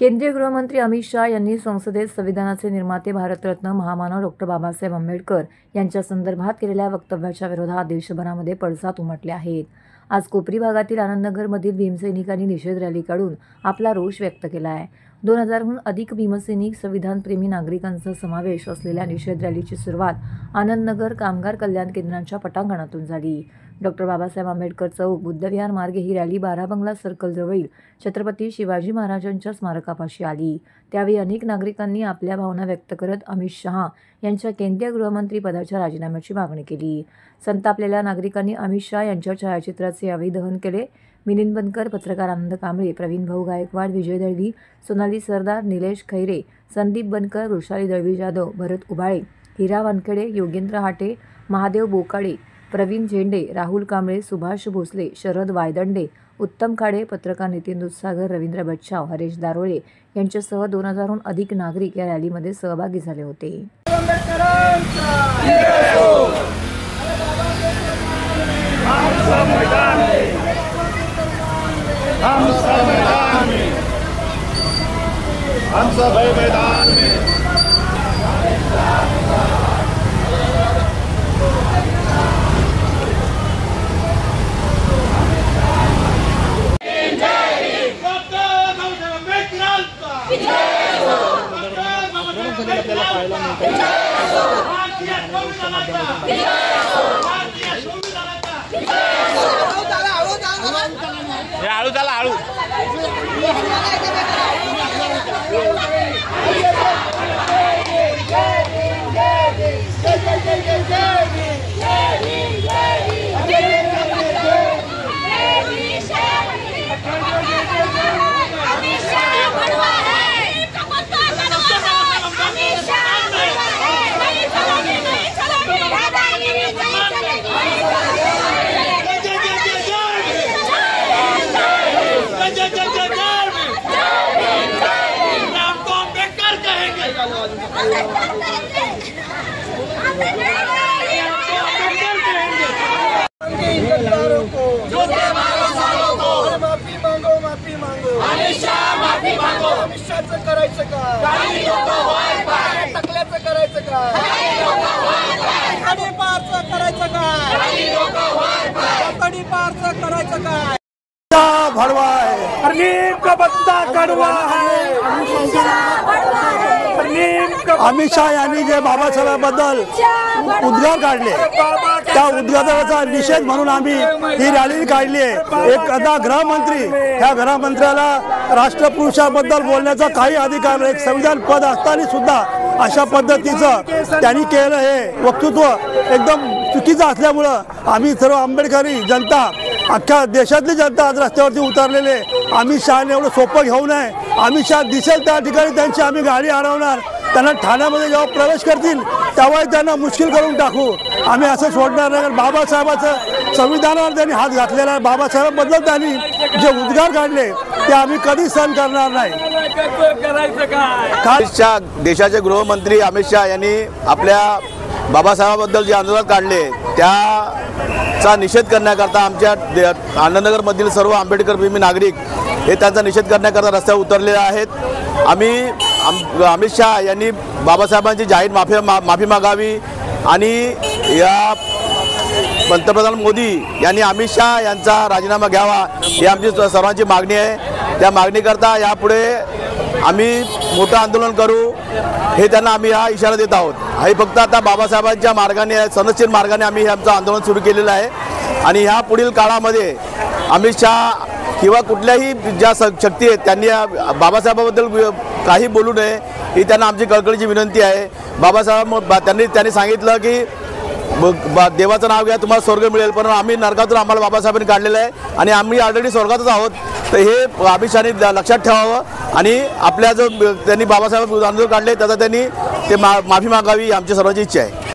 केंद्रीय गृहमंत्री अमित शाह यांनी संसदेत संविधानाचे निर्माते भारतरत्न महामानव डॉ. बाबासाहेब आंबेडकर यांच्या संदर्भात केलेल्या वक्तव्याच्या विरोधात देशभरामध्ये पडसाद उमटले आहेत। आज कोपरी भागातील आनंदनगरमधील भीमसैनिकांनी निषेध रॅली काढून आपला रोष व्यक्त केला आहे। 2000हून अधिक भीमसैनिक संविधानप्रेमी नागरिकांचा समावेश असलेल्या निषेध रॅलीची सुरुवात आनंदनगर कामगार कल्याण केंद्राच्या पटांगणातून झाली। डॉ. बाबासाहेब आंबेडकर चौक बुद्धविहार मार्गे ही रॅली बाराबंगला सर्कल जवळील छत्रपती शिवाजी महाराजांच्या स्मारकापाशी आली। त्यावेळी अनेक नागरिकांनी आपल्या भावना व्यक्त करत अमित शाह यांच्या केंद्रीय गृहमंत्री पदाच्या राजीनाम्याची मागणी केली। संतापलेल्या नागरिकांनी अमित शाह यांच्या छायाचित्राचे यावेळी दहन केले। मिलिंद बनकर, पत्रकार आनंद कांबळे, प्रवीण भाऊ गायकवाड, विजय दळवी, सोनाली सरदार, निलेश खैरे, संदीप बनकर, वृषाली दळवी जाधव, भरत उबाळे, हिरा वानखेडे, योगेंद्र हाटे, महादेव बोकाडे, प्रवीण झेंडे, राहुल कांबळे, सुभाष भोसले, शरद वायदंडे, उत्तम खाडे, पत्रकार नितीन दुधसागर, रवींद्र बच्छाव, हरेश दारोळे यांच्यासह 2000हून अधिक नागरिक या रॅलीमध्ये सहभागी झाले होते। हम सब मैदान में करायचं काय, टकल्याचं करायचं काय, पारचं करायचं काय, कडी पारचं करायचं काय, भड़वा है नीम का पत्ता कड़वा है। अमित शाह यांनी जे बाबासाहेबांबद्दल उद्गार काढले त्या उद्गाराचा निषेध म्हणून आम्ही ही रॅली काढली आहे। एक आता गृहमंत्री, ह्या गृहमंत्र्याला राष्ट्रपुरुषाबद्दल बोलण्याचा काही अधिकार नाही। संविधान पद असताना सुद्धा अशा पद्धतीचं त्यांनी केलं हे वक्तृत्व एकदम चुकीचं असल्यामुळं आम्ही सर्व आंबेडकरी जनता, अख्ख्या देशातली जनता आज रस्त्यावरती उतरलेले। अमित शहाने एवढं सोपं घेऊ नये। अमित शहा दिसेल त्या ठिकाणी त्यांची आम्ही गाडी अडवणार, त्यांना ठाण्यामध्ये जेव्हा प्रवेश करतील तेव्हा त्यांना मुश्किल करून टाकू। आम्ही असं सोडणार नाही। बाबासाहेबाचं संविधानावर त्यांनी हात घातलेला आहे। बाबासाहेबांबद्दल त्यांनी जे उद्गार काढले ते आम्ही कधी सहन करणार नाही। देशाचे गृहमंत्री अमित शाह यांनी आपल्या बाबासाहेबांबद्दल जे आंदोलन काढले त्याचा निषेध करण्याकरता आमच्या आनंदनगरमधील सर्व आंबेडकर प्रेमी नागरिक हे त्यांचा निषेध करण्याकरता रस्त्यावर उतरलेले आहेत। अमित शाह यांनी बाबासाहेबांची जाहीर माफी मागावी आणि या पंतप्रधान मोदी यांनी अमित शाह यांचा राजीनामा घ्यावा ही आमची सर्वांची मागणी आहे। त्या मागणीकरता यापुढे आम्ही मोठं आंदोलन करू हे त्यांना आम्ही हा इशारा देत आहोत। हे फक्त आता बाबासाहेबांच्या मार्गाने, सनदशीर मार्गाने आम्ही हे आमचं आंदोलन सुरू केलेलं आहे आणि ह्या पुढील काळामध्ये अमित शाह किंवा कुठल्याही ज्या शक्ती आहेत त्यांनी बाबासाहेबांबद्दल काही बोलू नये ही त्यांना आमची कळकळीची विनंती आहे। बाबासाहेब त्यांनी सांगितलं की देवाचं नाव घ्या तुम्हाला स्वर्ग मिळेल, पण आम्ही नरकातून आम्हाला बाबासाहेबांनी काढलेलं आहे आणि आम्ही ऑलरेडी स्वर्गातच आहोत। तर हे अमित शहानी लक्षात ठेवावं आणि आपल्या जो त्यांनी बाबासाहेब आंदोलन काढले त्याचा त्यांनी माफी मागावी ही आमची सर्वांची इच्छा आहे।